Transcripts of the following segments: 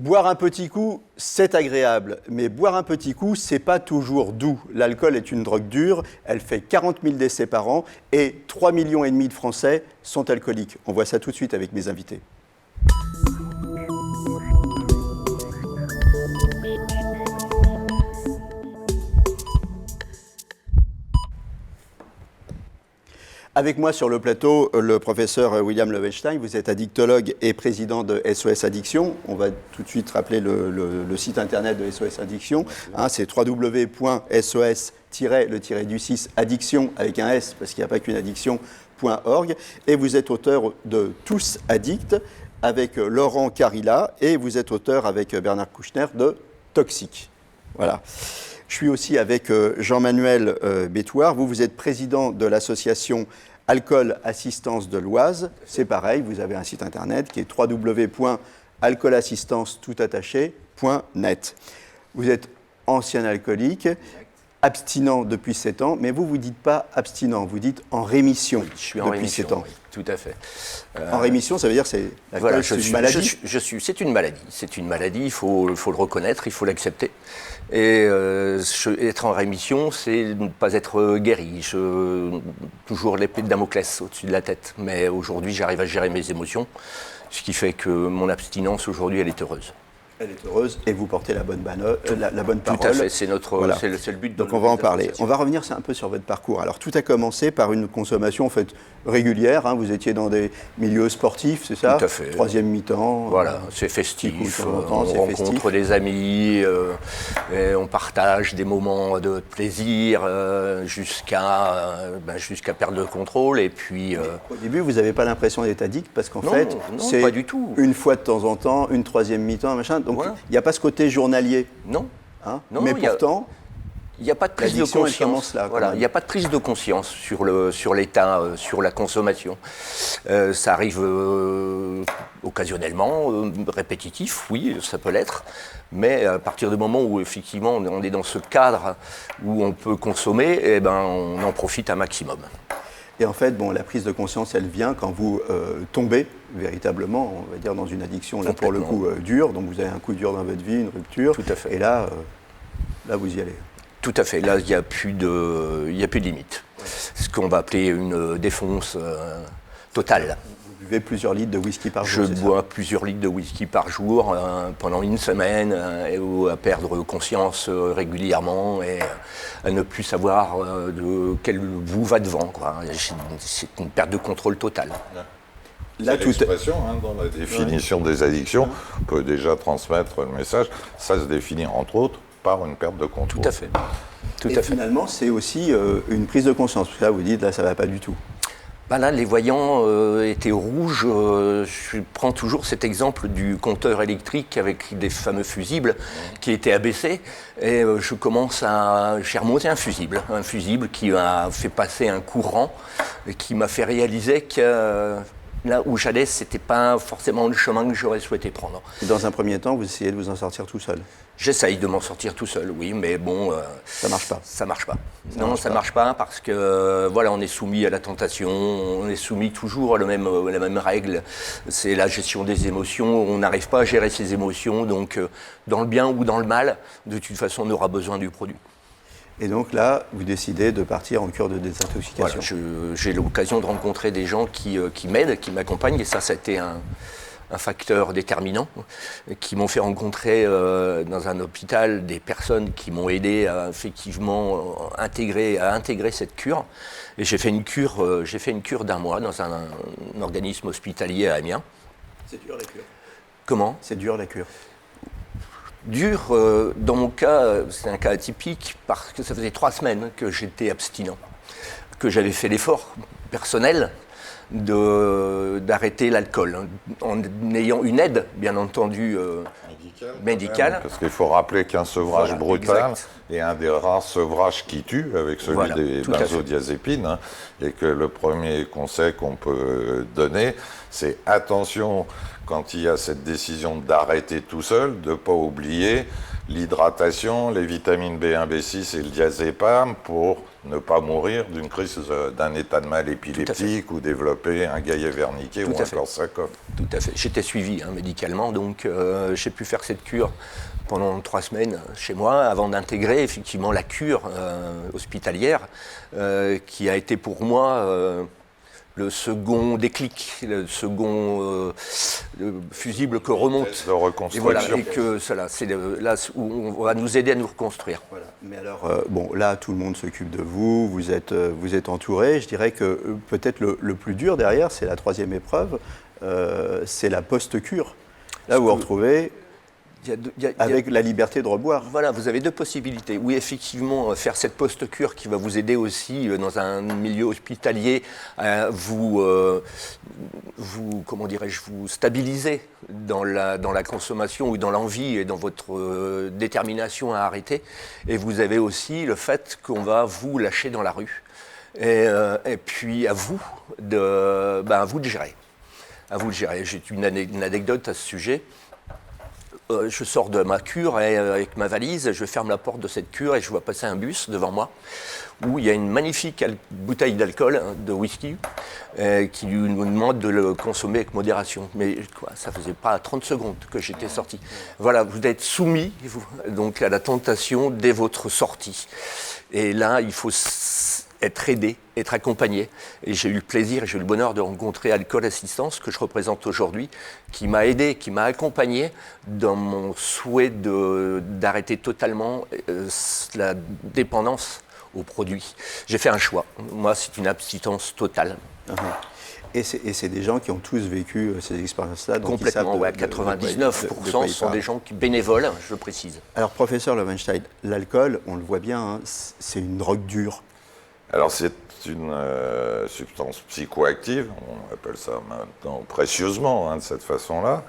Boire un petit coup, c'est agréable, mais boire un petit coup, c'est pas toujours doux. L'alcool est une drogue dure, elle fait 40 000 décès par an et 3,5 millions de Français sont alcooliques. On voit ça tout de suite avec mes invités. Avec moi sur le plateau, le professeur William Lowenstein. Vous êtes addictologue et président de SOS Addiction. On va tout de suite rappeler le site internet de SOS Addiction. C'est www.sos-addiction avec un S, parce qu'il n'y a pas qu'une addiction.org. Et vous êtes auteur de Tous Addicts avec Laurent Carilla. Et vous êtes auteur avec Bernard Kouchner de Toxique. Voilà. Je suis aussi avec Jean-Manuel Bétouard. Vous êtes président de l'association Alcool Assistance de l'Oise. C'est pareil, vous avez un site internet qui est www.alcoolassistance.net. Vous êtes ancien alcoolique, abstinent depuis 7 ans, mais vous ne dites pas abstinent, vous dites en rémission depuis 7 ans. Oui, tout à fait. En rémission, ça veut dire que c'est une maladie. C'est une maladie. C'est une maladie, il faut le reconnaître, il faut l'accepter. Et être en rémission, c'est ne pas être guéri. Toujours l'épée de Damoclès au-dessus de la tête. Mais aujourd'hui, j'arrive à gérer mes émotions, ce qui fait que mon abstinence, aujourd'hui, elle est heureuse. Elle est heureuse et vous portez la bonne parole. Tout à fait, c'est le but. Donc on va en parler. On va revenir un peu sur votre parcours. Alors tout a commencé par une consommation en fait régulière. Vous étiez dans des milieux sportifs, c'est ça? Tout à fait. Troisième mi-temps. Voilà, c'est festif. On rencontre des amis, et on partage des moments de plaisir jusqu'à perdre le contrôle. Et puis. Au début, vous n'avez pas l'impression d'être addict parce qu'en fait, c'est pas du tout. Une fois de temps en temps, une troisième mi-temps, machin. Donc il n'y a pas ce côté journalier. Non. Mais pourtant, il n'y a pas de prise de conscience. Il n'y a pas de prise de conscience sur l'état, sur la consommation. Ça arrive occasionnellement, répétitif, oui, ça peut l'être. Mais à partir du moment où effectivement on est dans ce cadre où on peut consommer, on en profite un maximum. Et en fait, la prise de conscience, elle vient quand vous tombez véritablement, on va dire, dans une addiction, là, pour le coup, dure. Donc, vous avez un coup dur dans votre vie, une rupture. Tout à fait. Et là, vous y allez. Tout à fait. Là, il n'y a plus de limite. Ouais. Ce qu'on va appeler une défonce totale. Vous buvez plusieurs litres de whisky par jour, Je bois plusieurs litres de whisky par jour pendant une semaine, à perdre conscience régulièrement et à ne plus savoir de quel bout va devant, quoi. C'est une perte de contrôle totale. Ouais. Là, c'est l'expression, dans la définition des addictions, on peut déjà transmettre le message. Ça se définit entre autres par une perte de contrôle. Tout à fait. Finalement, c'est aussi une prise de conscience. Parce que là, vous dites, là, ça ne va pas du tout. Là, les voyants étaient rouges. Je prends toujours cet exemple du compteur électrique avec des fameux fusibles qui étaient abaissés. Et j'ai remonté un fusible qui m'a fait passer un courant et qui m'a fait réaliser que là où j'allais, c'était pas forcément le chemin que j'aurais souhaité prendre. Et dans un premier temps, vous essayez de vous en sortir tout seul? J'essaye de m'en sortir tout seul, oui, mais bon... ça marche pas. Ça marche pas. Ça marche pas parce que, on est soumis à la tentation, on est soumis toujours à la même règle. C'est la gestion des émotions, on n'arrive pas à gérer ses émotions, donc dans le bien ou dans le mal, de toute façon, on aura besoin du produit. Et donc là, vous décidez de partir en cure de désintoxication. Voilà, j'ai l'occasion de rencontrer des gens qui m'aident, qui m'accompagnent, et ça a été un facteur déterminant, qui m'ont fait rencontrer dans un hôpital des personnes qui m'ont aidé à effectivement intégrer cette cure. Et j'ai fait une cure d'1 mois dans un organisme hospitalier à Amiens. C'est dur la cure. Comment ? C'est dur la cure. Dur, dans mon cas, c'est un cas atypique parce que ça faisait 3 semaines que j'étais abstinent, que j'avais fait l'effort personnel d'arrêter l'alcool, en ayant une aide, bien entendu, médicale. Parce qu'il faut rappeler qu'un sevrage brutal est un des rares sevrages qui tue, avec celui des benzodiazépines, et que le premier conseil qu'on peut donner, c'est attention quand il y a cette décision d'arrêter tout seul, de ne pas oublier l'hydratation, les vitamines B1, B6 et le diazépam pour ne pas mourir d'une crise, d'un état de mal épileptique ou développer un Gaillet Wernicke ou un Korsakoff. Tout à fait. J'étais suivi médicalement, donc j'ai pu faire cette cure pendant 3 semaines chez moi avant d'intégrer effectivement la cure hospitalière qui a été pour moi le second déclic, le second fusible que remonte. De reconstruction. Et voilà, et que cela, c'est là où on va nous aider à nous reconstruire. Voilà. Mais alors, bon, là, tout le monde s'occupe de vous, vous êtes entouré. Je dirais que peut-être le plus dur derrière, c'est la 3e épreuve, c'est la post-cure. Là, vous vous retrouvez avec la liberté de reboire. Voilà, vous avez 2 possibilités. Oui, effectivement, faire cette post-cure qui va vous aider aussi dans un milieu hospitalier à vous stabiliser dans la consommation ou dans l'envie et dans votre détermination à arrêter. Et vous avez aussi le fait qu'on va vous lâcher dans la rue. Et puis à vous de gérer. À vous de gérer. J'ai une anecdote à ce sujet. Je sors de ma cure et avec ma valise, je ferme la porte de cette cure et je vois passer un bus devant moi où il y a une magnifique bouteille d'alcool, de whisky, qui nous demande de le consommer avec modération. Mais quoi, ça faisait pas 30 secondes que j'étais sorti. Voilà, vous êtes soumis donc à la tentation dès votre sortie. Et là, il faut être aidé, être accompagné. Et j'ai eu le plaisir et j'ai eu le bonheur de rencontrer Alcool Assistance, que je représente aujourd'hui, qui m'a aidé, qui m'a accompagné dans mon souhait d'arrêter totalement la dépendance aux produits. J'ai fait un choix. Moi, c'est une abstinence totale. Et c'est des gens qui ont tous vécu ces expériences-là. Complètement, ouais. 99% sont des gens bénévoles, je précise. Alors, professeur Loewenstein, l'alcool, on le voit bien, hein, c'est une drogue dure. Alors c'est une substance psychoactive, on appelle ça maintenant précieusement de cette façon-là,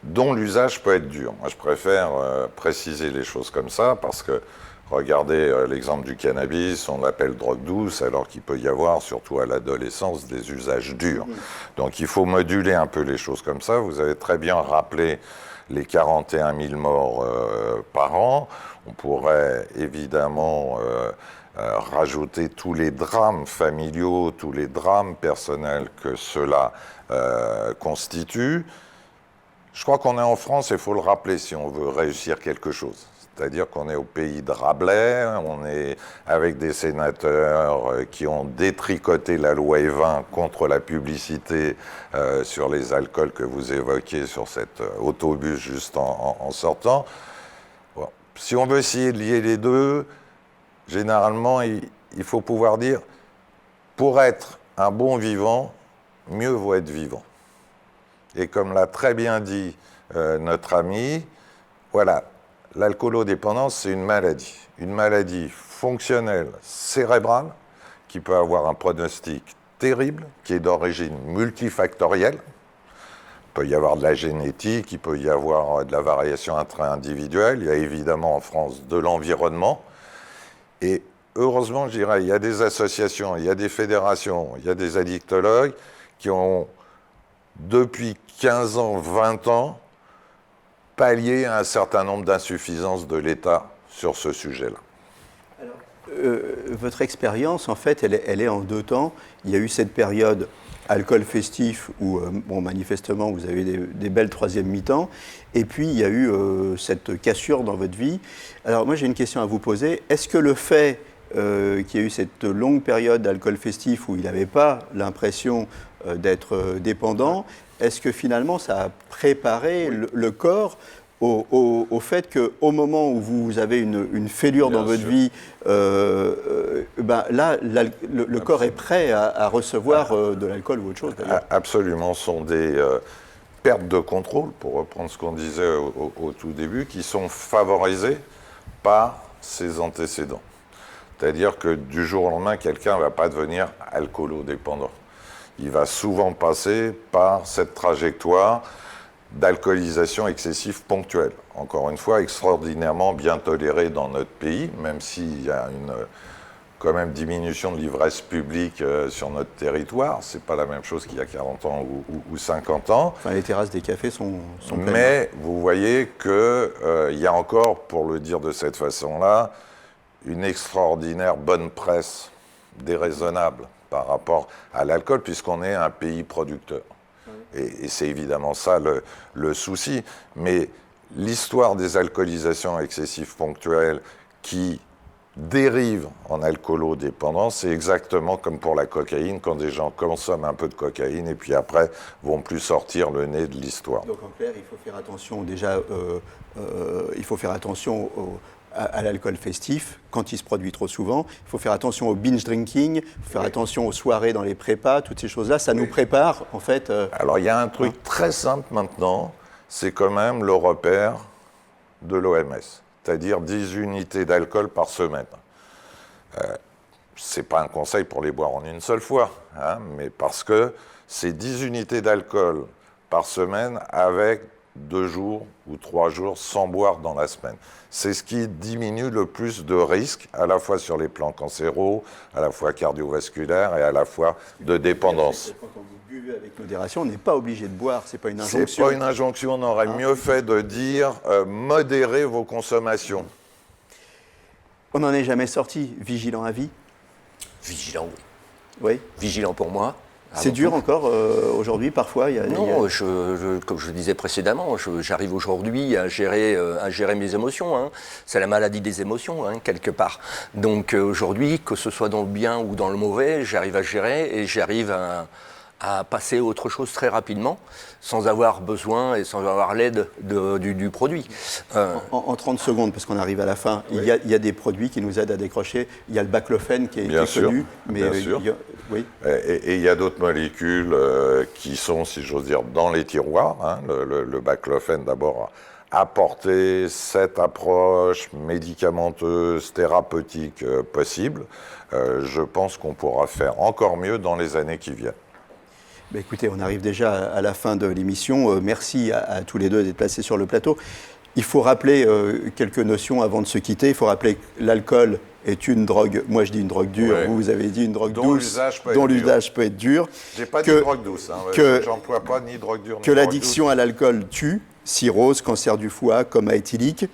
dont l'usage peut être dur. Moi je préfère préciser les choses comme ça parce que regardez l'exemple du cannabis, on l'appelle drogue douce alors qu'il peut y avoir, surtout à l'adolescence, des usages durs. Donc il faut moduler un peu les choses comme ça. Vous avez très bien rappelé les 41 000 morts par an. On pourrait évidemment rajouter tous les drames familiaux, tous les drames personnels que cela constitue. Je crois qu'on est en France, et il faut le rappeler si on veut réussir quelque chose. C'est-à-dire qu'on est au pays de Rabelais, on est avec des sénateurs qui ont détricoté la loi E20 contre la publicité sur les alcools que vous évoquiez sur cet autobus juste en sortant. Bon. Si on veut essayer de lier les deux, généralement, il faut pouvoir dire, pour être un bon vivant, mieux vaut être vivant. Et comme l'a très bien dit notre ami, voilà, l'alcoolodépendance, c'est une maladie fonctionnelle cérébrale qui peut avoir un pronostic terrible, qui est d'origine multifactorielle. Il peut y avoir de la génétique, il peut y avoir de la variation intra-individuelle, il y a évidemment en France de l'environnement. Et heureusement, je dirais, il y a des associations, il y a des fédérations, il y a des addictologues qui ont, depuis 15 ans, 20 ans, pallié un certain nombre d'insuffisances de l'État sur ce sujet-là. Alors, votre expérience, en fait, elle est en 2 temps. Il y a eu cette période alcool festif où, manifestement, vous avez des belles 3e mi-temps. Et puis, il y a eu cette cassure dans votre vie. Alors, moi, j'ai une question à vous poser. Est-ce que le fait qu'il y ait eu cette longue période d'alcool festif où il n'avait pas l'impression d'être dépendant, est-ce que finalement, ça a préparé le corps au fait qu'au moment où vous avez une fêlure dans votre vie, là, le corps est prêt à recevoir de l'alcool ou autre chose. Absolument, ce sont des pertes de contrôle, pour reprendre ce qu'on disait au tout début, qui sont favorisées par ses antécédents. C'est-à-dire que du jour au lendemain, quelqu'un ne va pas devenir alcoolodépendant. Il va souvent passer par cette trajectoire d'alcoolisation excessive ponctuelle. Encore une fois, extraordinairement bien tolérée dans notre pays, même s'il y a quand même diminution de l'ivresse publique sur notre territoire. C'est pas la même chose qu'il y a 40 ans ou 50 ans. Enfin, les terrasses des cafés sont pleines. Mais vous voyez qu'il y a encore, pour le dire de cette façon-là, une extraordinaire bonne presse déraisonnable par rapport à l'alcool, puisqu'on est un pays producteur. Et c'est évidemment ça le souci. Mais l'histoire des alcoolisations excessives ponctuelles qui dérivent en alcoolodépendance, c'est exactement comme pour la cocaïne, quand des gens consomment un peu de cocaïne et puis après vont plus sortir le nez de l'histoire. Donc en clair, il faut faire attention déjà, il faut faire attention à l'alcool festif quand il se produit trop souvent. Il faut faire attention au binge drinking, il faut faire attention aux soirées dans les prépas, toutes ces choses-là. Ça nous prépare en fait. Alors il y a un truc très simple maintenant, c'est quand même le repère de l'OMS, c'est-à-dire 10 unités d'alcool par semaine. Ce n'est pas un conseil pour les boire en une seule fois, hein, mais parce que c'est 10 unités d'alcool par semaine avec 2 jours ou 3 jours sans boire dans la semaine. C'est ce qui diminue le plus de risques, à la fois sur les plans cancéraux, à la fois cardiovasculaires et à la fois de dépendance. Quand vous buvez avec modération, on n'est pas obligé de boire, c'est pas une injonction. C'est pas une injonction, on aurait mieux fait de dire modérez vos consommations. On n'en est jamais sorti, vigilant à vie. Vigilant, oui. Oui. Vigilant pour moi. C'est dur encore aujourd'hui, parfois. Non, comme je le disais précédemment, j'arrive aujourd'hui à gérer mes émotions. Hein. C'est la maladie des émotions, hein, quelque part. Donc aujourd'hui, que ce soit dans le bien ou dans le mauvais, j'arrive à gérer et j'arrive à passer à autre chose très rapidement, sans avoir besoin et sans avoir l'aide du produit. En 30 secondes, parce qu'on arrive à la fin, oui. il y a des produits qui nous aident à décrocher. Il y a le baclofène qui est connu. Bien sûr. Oui. Et il y a d'autres molécules qui sont, si j'ose dire, dans les tiroirs. Hein. Le baclofène, d'abord, a apporté cette approche médicamenteuse, thérapeutique possible. Je pense qu'on pourra faire encore mieux dans les années qui viennent. Ben écoutez, on arrive déjà à la fin de l'émission. Merci à tous les deux d'être placés sur le plateau. Il faut rappeler quelques notions avant de se quitter. Il faut rappeler que l'alcool est une drogue, moi je dis une drogue dure, ouais. Vous avez dit une drogue douce, dont l'usage peut être dur. J'ai pas dit drogue douce, hein. J'emploie pas ni drogue dure ni que l'addiction à l'alcool tue, cirrhose, cancer du foie, coma éthylique,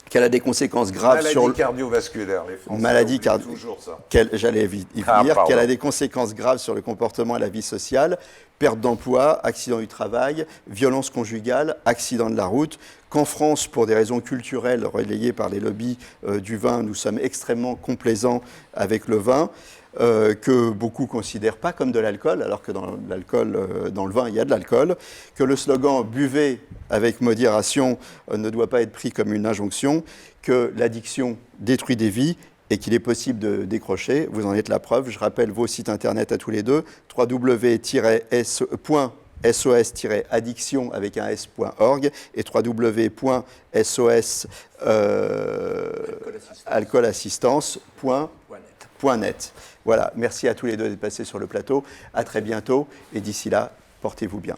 qu'elle a des conséquences graves sur maladie cardiovasculaire, les Français maladie toujours ça. J'allais y venir, qu'elle a des conséquences graves sur le comportement et la vie sociale, perte d'emploi, accident du travail, violence conjugale, accident de la route, qu'en France, pour des raisons culturelles relayées par les lobbies du vin, nous sommes extrêmement complaisants avec le vin, que beaucoup ne considèrent pas comme de l'alcool, alors que dans le vin, il y a de l'alcool, que le slogan « buvez avec modération » ne doit pas être pris comme une injonction, que l'addiction détruit des vies et qu'il est possible de décrocher. Vous en êtes la preuve. Je rappelle vos sites internet à tous les deux, www.sos-addiction avec un s.org et www.sos-alcoolassistance.net. Voilà, merci à tous les deux d'être passés sur le plateau. À très bientôt et d'ici là, portez-vous bien.